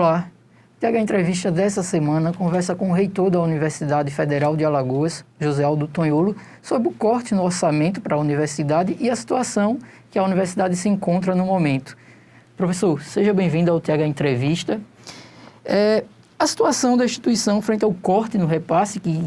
Olá, o TH Entrevista dessa semana conversa com o reitor da Universidade Federal de Alagoas, José Aldo Tonholo, sobre o corte no orçamento para a universidade e a situação que a universidade se encontra no momento. Professor, seja bem-vindo ao TH Entrevista. A situação da instituição frente ao corte no repasse, que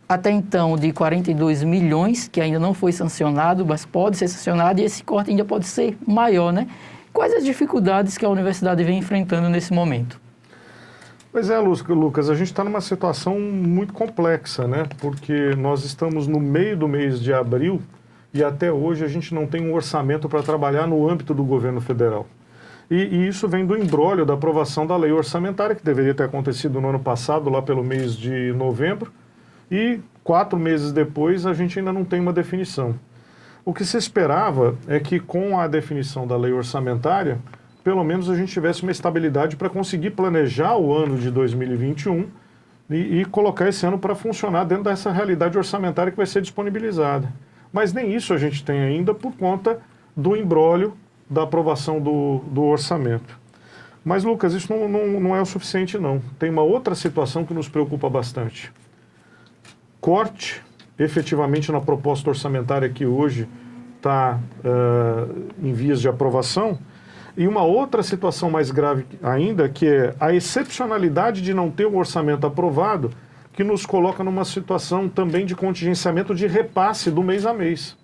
até então de 42 milhões, que ainda não foi sancionado, mas pode ser sancionado, e esse corte ainda pode ser maior, né? Quais as dificuldades que a universidade vem enfrentando nesse momento? Pois é, Lucas, a gente está numa situação muito complexa, né? Porque nós estamos no meio do mês de abril e até hoje a gente não tem um orçamento para trabalhar no âmbito do governo federal. E isso vem do imbróglio da aprovação da lei orçamentária, que deveria ter acontecido no ano passado, lá pelo mês de novembro, e 4 meses depois a gente ainda não tem uma definição. O que se esperava é que com a definição da lei orçamentária, pelo menos a gente tivesse uma estabilidade para conseguir planejar o ano de 2021 e colocar esse ano para funcionar dentro dessa realidade orçamentária que vai ser disponibilizada. Mas nem isso a gente tem ainda por conta do imbróglio da aprovação do orçamento. Mas, Lucas, isso não é o suficiente, não. Tem uma outra situação que nos preocupa bastante. Corte, efetivamente, na proposta orçamentária que hoje está em vias de aprovação, e uma outra situação mais grave ainda, que é a excepcionalidade de não ter um orçamento aprovado, que nos coloca numa situação também de contingenciamento de repasse do mês a mês.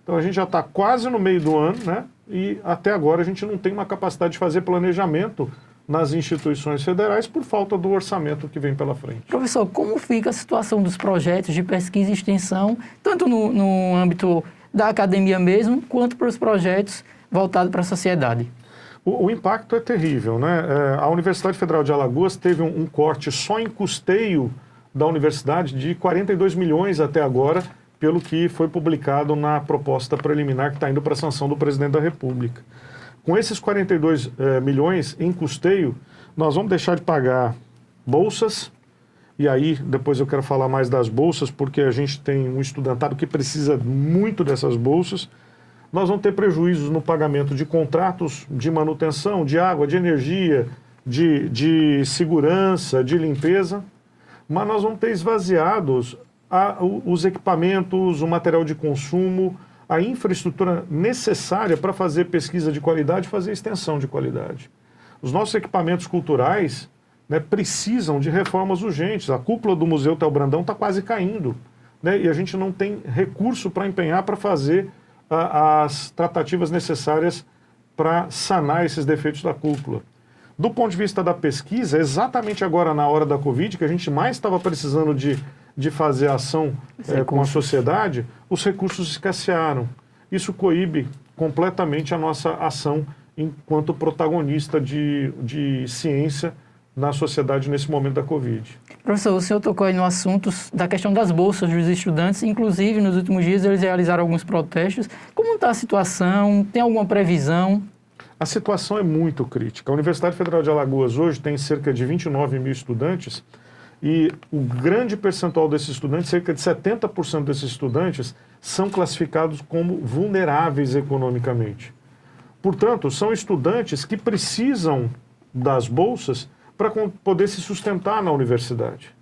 Então a gente já está quase no meio do ano, né? E até agora a gente não tem uma capacidade de fazer planejamento nas instituições federais por falta do orçamento que vem pela frente. Professor, como fica a situação dos projetos de pesquisa e extensão, tanto no âmbito da academia mesmo, quanto para os projetos voltados para a sociedade? O impacto é terrível, né? A Universidade Federal de Alagoas teve um corte só em custeio da universidade de 42 milhões até agora, pelo que foi publicado na proposta preliminar que está indo para a sanção do presidente da República. Com esses 42 milhões em custeio, nós vamos deixar de pagar bolsas, e aí depois eu quero falar mais das bolsas, porque a gente tem um estudantado que precisa muito dessas bolsas. Nós vamos ter prejuízos no pagamento de contratos de manutenção, de água, de energia, de segurança, de limpeza, mas nós vamos ter esvaziados os equipamentos, o material de consumo, a infraestrutura necessária para fazer pesquisa de qualidade e fazer extensão de qualidade. Os nossos equipamentos culturais, né, precisam de reformas urgentes. A cúpula do Museu Théo Brandão está quase caindo, né, e a gente não tem recurso para empenhar para fazer as tratativas necessárias para sanar esses defeitos da cúpula. Do ponto de vista da pesquisa, exatamente agora na hora da Covid, que a gente mais estava precisando de fazer ação com a sociedade, os recursos escassearam. Isso coíbe completamente a nossa ação enquanto protagonista de ciência na sociedade nesse momento da Covid. Professor, o senhor tocou aí no assunto da questão das bolsas dos estudantes, inclusive nos últimos dias eles realizaram alguns protestos. Como está a situação? Tem alguma previsão? A situação é muito crítica. A Universidade Federal de Alagoas hoje tem cerca de 29 mil estudantes e o grande percentual desses estudantes, cerca de 70% desses estudantes, são classificados como vulneráveis economicamente. Portanto, são estudantes que precisam das bolsas para poder se sustentar na universidade.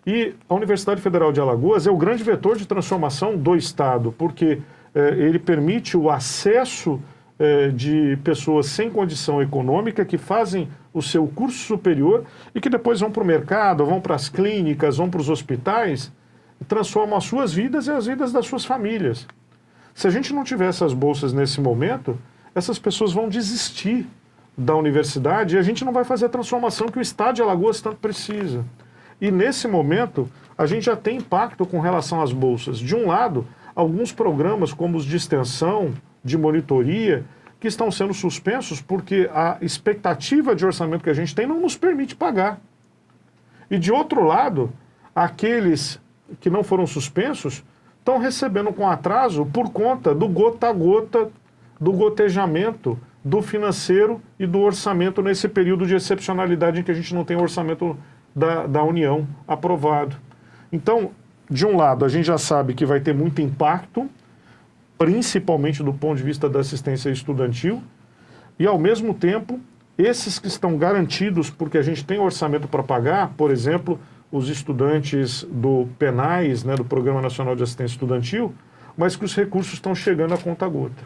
E a Universidade Federal de Alagoas é o grande vetor de transformação do Estado, porque ele permite o acesso de pessoas sem condição econômica que fazem o seu curso superior e que depois vão para o mercado, vão para as clínicas, vão para os hospitais e transformam as suas vidas e as vidas das suas famílias. Se a gente não tiver essas bolsas nesse momento, essas pessoas vão desistir da universidade e a gente não vai fazer a transformação que o Estado de Alagoas tanto precisa. E nesse momento, a gente já tem impacto com relação às bolsas. De um lado, alguns programas como os de extensão, de monitoria, que estão sendo suspensos porque a expectativa de orçamento que a gente tem não nos permite pagar. E de outro lado, aqueles que não foram suspensos estão recebendo com atraso por conta do gota a gota, do gotejamento do financeiro e do orçamento nesse período de excepcionalidade em que a gente não tem o orçamento da União aprovado. Então, de um lado, a gente já sabe que vai ter muito impacto, principalmente do ponto de vista da assistência estudantil, e ao mesmo tempo Esses que estão garantidos porque a gente tem orçamento para pagar, por exemplo, os estudantes do PENAES, né, do Programa Nacional de Assistência Estudantil, mas que os recursos estão chegando a conta-gota.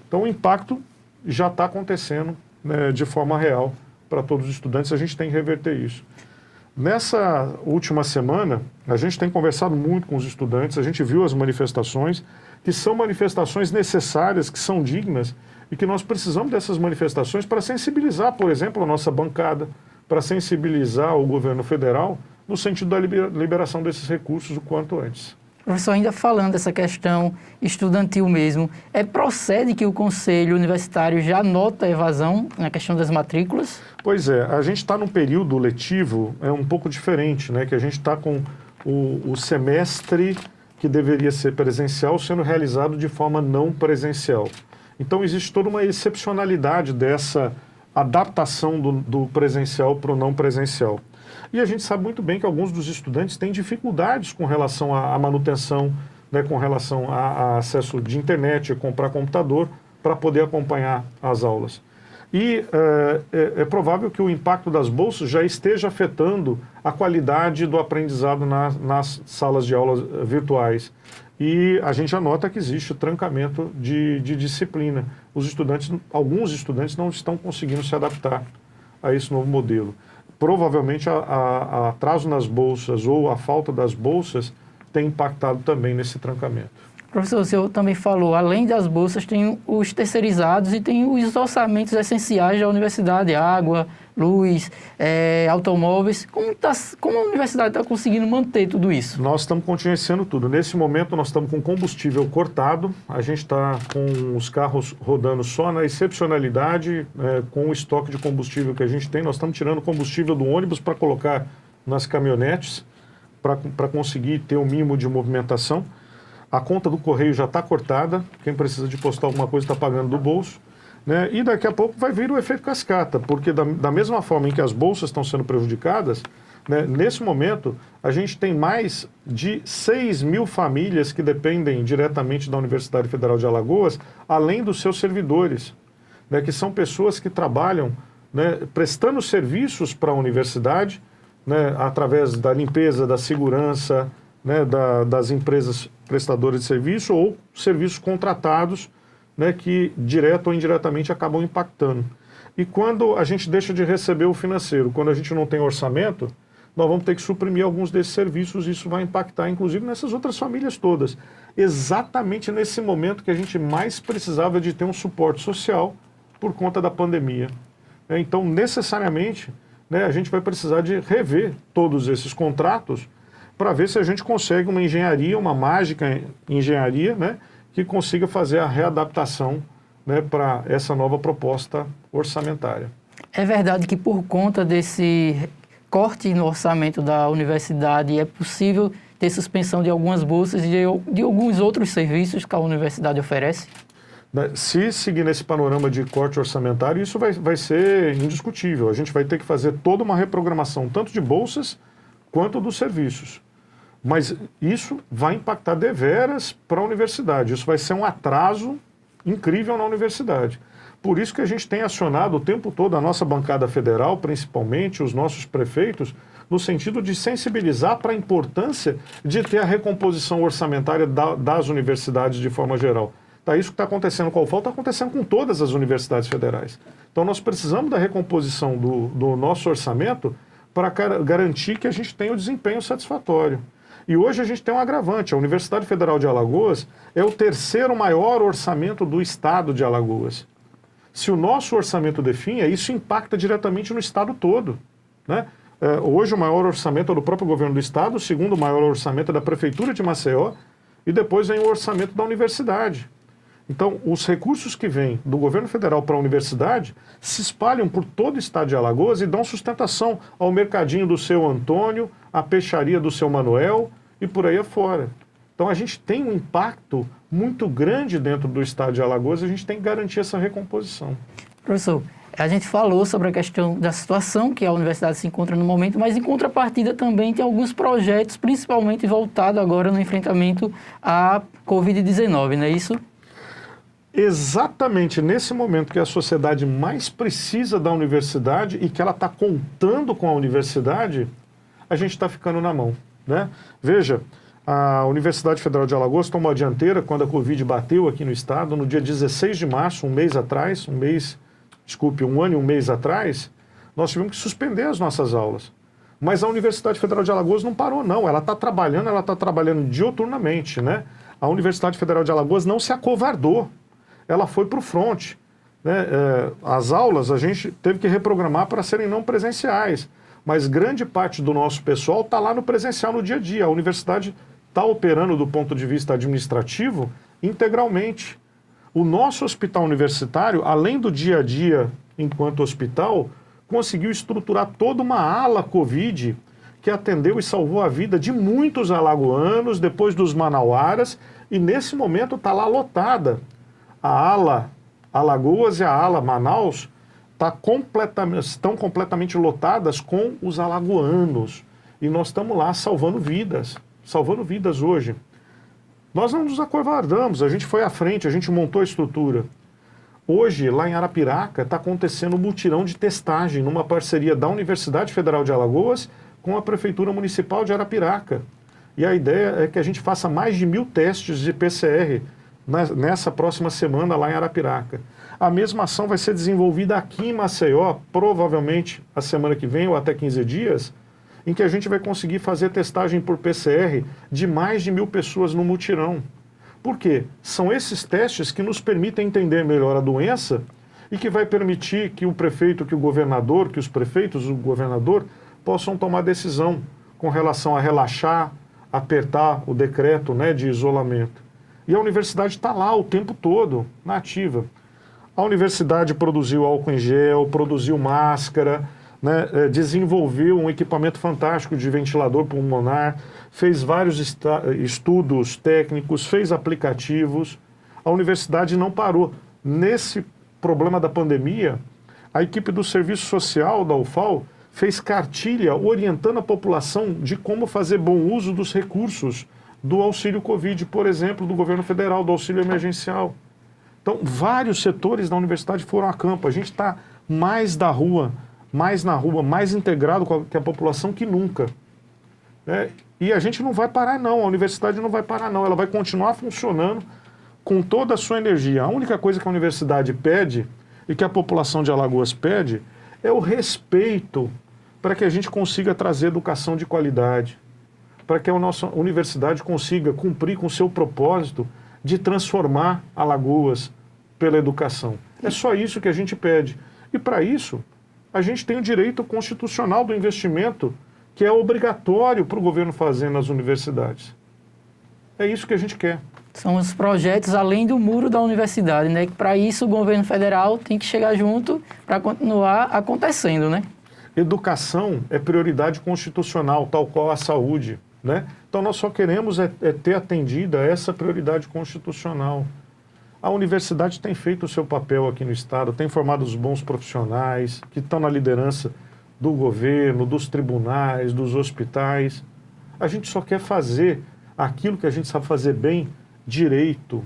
Então o impacto já está acontecendo, né, de forma real para todos os estudantes, a gente tem que reverter isso. Nessa última semana, a gente tem conversado muito com os estudantes, a gente viu as manifestações, que são manifestações necessárias, que são dignas, e que nós precisamos dessas manifestações para sensibilizar, por exemplo, a nossa bancada, para sensibilizar o governo federal no sentido da liberação desses recursos o quanto antes. Professor, ainda falando dessa questão estudantil mesmo, procede que o Conselho Universitário já nota a evasão na questão das matrículas? Pois é, a gente está num período letivo um pouco diferente, né? Que a gente está com o semestre que deveria ser presencial sendo realizado de forma não presencial. Então existe toda uma excepcionalidade dessa adaptação do presencial para o não presencial. E a gente sabe muito bem que alguns dos estudantes têm dificuldades com relação à manutenção, né, com relação a acesso de internet, a comprar computador, para poder acompanhar as aulas. E é provável que o impacto das bolsas já esteja afetando a qualidade do aprendizado nas salas de aulas virtuais. E a gente já nota que existe o trancamento de disciplina. Alguns estudantes não estão conseguindo se adaptar a esse novo modelo. Provavelmente a atraso nas bolsas ou a falta das bolsas tem impactado também nesse trancamento. Professor, o senhor também falou, além das bolsas, tem os terceirizados e tem os orçamentos essenciais da universidade, água, luz, automóveis. Como a universidade está conseguindo manter tudo isso? Nós estamos contingenciando tudo. Nesse momento, nós estamos com combustível cortado, a gente está com os carros rodando só na excepcionalidade, com o estoque de combustível que a gente tem. Nós estamos tirando combustível do ônibus para colocar nas caminhonetes, para conseguir ter o mínimo de movimentação. A conta do correio já está cortada, quem precisa de postar alguma coisa está pagando do bolso, né? E daqui a pouco vai vir o efeito cascata, porque da mesma forma em que as bolsas estão sendo prejudicadas, né, nesse momento a gente tem mais de 6 mil famílias que dependem diretamente da Universidade Federal de Alagoas, além dos seus servidores, né, que são pessoas que trabalham, né, prestando serviços para a universidade, né, através da limpeza, da segurança, né, das empresas prestadoras de serviço ou serviços contratados, né, que direto ou indiretamente acabam impactando. E quando a gente deixa de receber o financeiro, quando a gente não tem orçamento, nós vamos ter que suprimir alguns desses serviços e isso vai impactar, inclusive, nessas outras famílias todas. Exatamente nesse momento que a gente mais precisava de ter um suporte social por conta da pandemia. Então, necessariamente, né, a gente vai precisar de rever todos esses contratos para ver se a gente consegue uma engenharia, uma mágica engenharia, né, que consiga fazer a readaptação, né, para essa nova proposta orçamentária. É verdade que por conta desse corte no orçamento da universidade é possível ter suspensão de algumas bolsas e de alguns outros serviços que a universidade oferece? Se seguir nesse panorama de corte orçamentário, isso vai ser indiscutível. A gente vai ter que fazer toda uma reprogramação, tanto de bolsas quanto dos serviços. Mas isso vai impactar deveras para a universidade. Isso vai ser um atraso incrível na universidade. Por isso que a gente tem acionado o tempo todo a nossa bancada federal, principalmente os nossos prefeitos, no sentido de sensibilizar para a importância de ter a recomposição orçamentária das universidades de forma geral. Tá, isso que está acontecendo com a UFAL está acontecendo com todas as universidades federais. Então nós precisamos da recomposição do nosso orçamento para garantir que a gente tenha o desempenho satisfatório. E hoje a gente tem um agravante. A Universidade Federal de Alagoas é o terceiro maior orçamento do estado de Alagoas. Se o nosso orçamento definha, isso impacta diretamente no estado todo, né? Hoje o maior orçamento é do próprio governo do estado, o segundo maior orçamento é da Prefeitura de Maceió e depois vem o orçamento da universidade. Então, os recursos que vêm do governo federal para a universidade se espalham por todo o estado de Alagoas e dão sustentação ao mercadinho do seu Antônio, à peixaria do seu Manuel e por aí afora. Então, a gente tem um impacto muito grande dentro do estado de Alagoas e a gente tem que garantir essa recomposição. Professor, a gente falou sobre a questão da situação que a universidade se encontra no momento, mas em contrapartida também tem alguns projetos, principalmente voltados agora no enfrentamento à Covid-19, não é isso? exatamente nesse momento que a sociedade mais precisa da universidade e que ela está contando com a universidade, a gente está ficando na mão, né? Veja, a Universidade Federal de Alagoas tomou a dianteira quando a Covid bateu aqui no estado, no dia 16 de março, um ano e um mês atrás, nós tivemos que suspender as nossas aulas. Mas a Universidade Federal de Alagoas não parou, não. Ela está trabalhando diuturnamente, né? A Universidade Federal de Alagoas não se acovardou. Ela foi para o front, né? As aulas a gente teve que reprogramar para serem não presenciais, mas grande parte do nosso pessoal está lá no presencial no dia a dia. A universidade está operando do ponto de vista administrativo integralmente. O nosso hospital universitário, além do dia a dia enquanto hospital, conseguiu estruturar toda uma ala Covid que atendeu e salvou a vida de muitos alagoanos depois dos manauaras, e nesse momento está lá lotada. A ala Alagoas e a ala Manaus estão completamente lotadas com os alagoanos. E nós estamos lá salvando vidas hoje. Nós não nos acovardamos, a gente foi à frente, a gente montou a estrutura. Hoje, lá em Arapiraca, está acontecendo um mutirão de testagem numa parceria da Universidade Federal de Alagoas com a Prefeitura Municipal de Arapiraca. E a ideia é que a gente faça mais de 1.000 testes de PCR nessa próxima semana lá em Arapiraca. A mesma ação vai ser desenvolvida aqui em Maceió, provavelmente a semana que vem ou até 15 dias, em que a gente vai conseguir fazer testagem por PCR de mais de 1.000 pessoas no mutirão. Por quê? São esses testes que nos permitem entender melhor a doença e que vai permitir que o prefeito, que o governador, que os prefeitos, o governador, possam tomar decisão com relação a relaxar, apertar o decreto, né, de isolamento. E a universidade está lá o tempo todo, na ativa. A universidade produziu álcool em gel, produziu máscara, né, desenvolveu um equipamento fantástico de ventilador pulmonar, fez vários estudos técnicos, fez aplicativos. A universidade não parou. Nesse problema da pandemia, a equipe do Serviço Social da UFAL fez cartilha orientando a população de como fazer bom uso dos recursos do auxílio Covid, por exemplo, do governo federal, do auxílio emergencial. Então, vários setores da universidade foram a campo. A gente está mais na rua, mais integrado com a população que nunca. E a gente não vai parar, não. A universidade não vai parar, não. Ela vai continuar funcionando com toda a sua energia. A única coisa que a universidade pede e que a população de Alagoas pede é o respeito para que a gente consiga trazer educação de qualidade, para que a nossa universidade consiga cumprir com o seu propósito de transformar Alagoas pela educação. É só isso que a gente pede. E para isso, a gente tem o direito constitucional do investimento, que é obrigatório para o governo fazer nas universidades. É isso que a gente quer. São os projetos além do muro da universidade, né? Para isso o governo federal tem que chegar junto para continuar acontecendo, né? Educação é prioridade constitucional, tal qual a saúde, né? Então nós só queremos ter atendida essa prioridade constitucional. A universidade tem feito o seu papel aqui no estado, tem formado os bons profissionais que estão na liderança do governo, dos tribunais, dos hospitais. A gente só quer fazer aquilo que a gente sabe fazer bem, direito.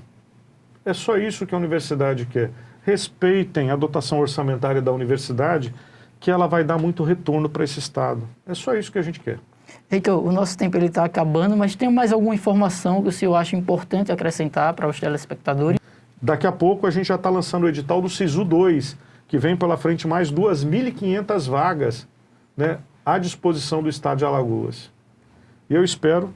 É só isso que a universidade quer. Respeitem a dotação orçamentária da universidade, que ela vai dar muito retorno para esse estado. É só isso que a gente quer. Heitor, o nosso tempo está acabando, mas tem mais alguma informação que o senhor acha importante acrescentar para os telespectadores? Daqui a pouco a gente já está lançando o edital do SISU 2, que vem pela frente mais 2.500 vagas, né, à disposição do estado de Alagoas. E eu espero,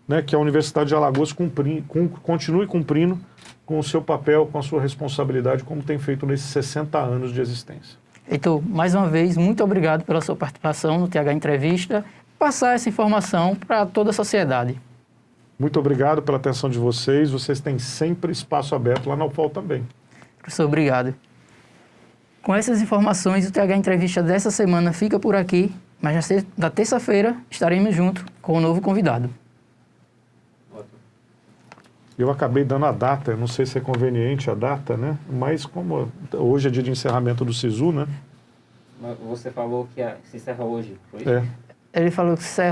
né, que a Universidade de Alagoas continue cumprindo com o seu papel, com a sua responsabilidade, como tem feito nesses 60 anos de existência. Heitor, mais uma vez, muito obrigado pela sua participação no TH Entrevista, passar essa informação para toda a sociedade. Muito obrigado pela atenção de vocês. Vocês têm sempre espaço aberto lá na UFAL também. Professor, obrigado. Com essas informações, o TH Entrevista dessa semana fica por aqui, mas na terça-feira estaremos juntos com um novo convidado. Eu acabei dando a data, não sei se é conveniente a data, né? Mas como hoje é dia de encerramento do SISU, né? Você falou que se encerra hoje, foi isso? É. Ele falou que encerra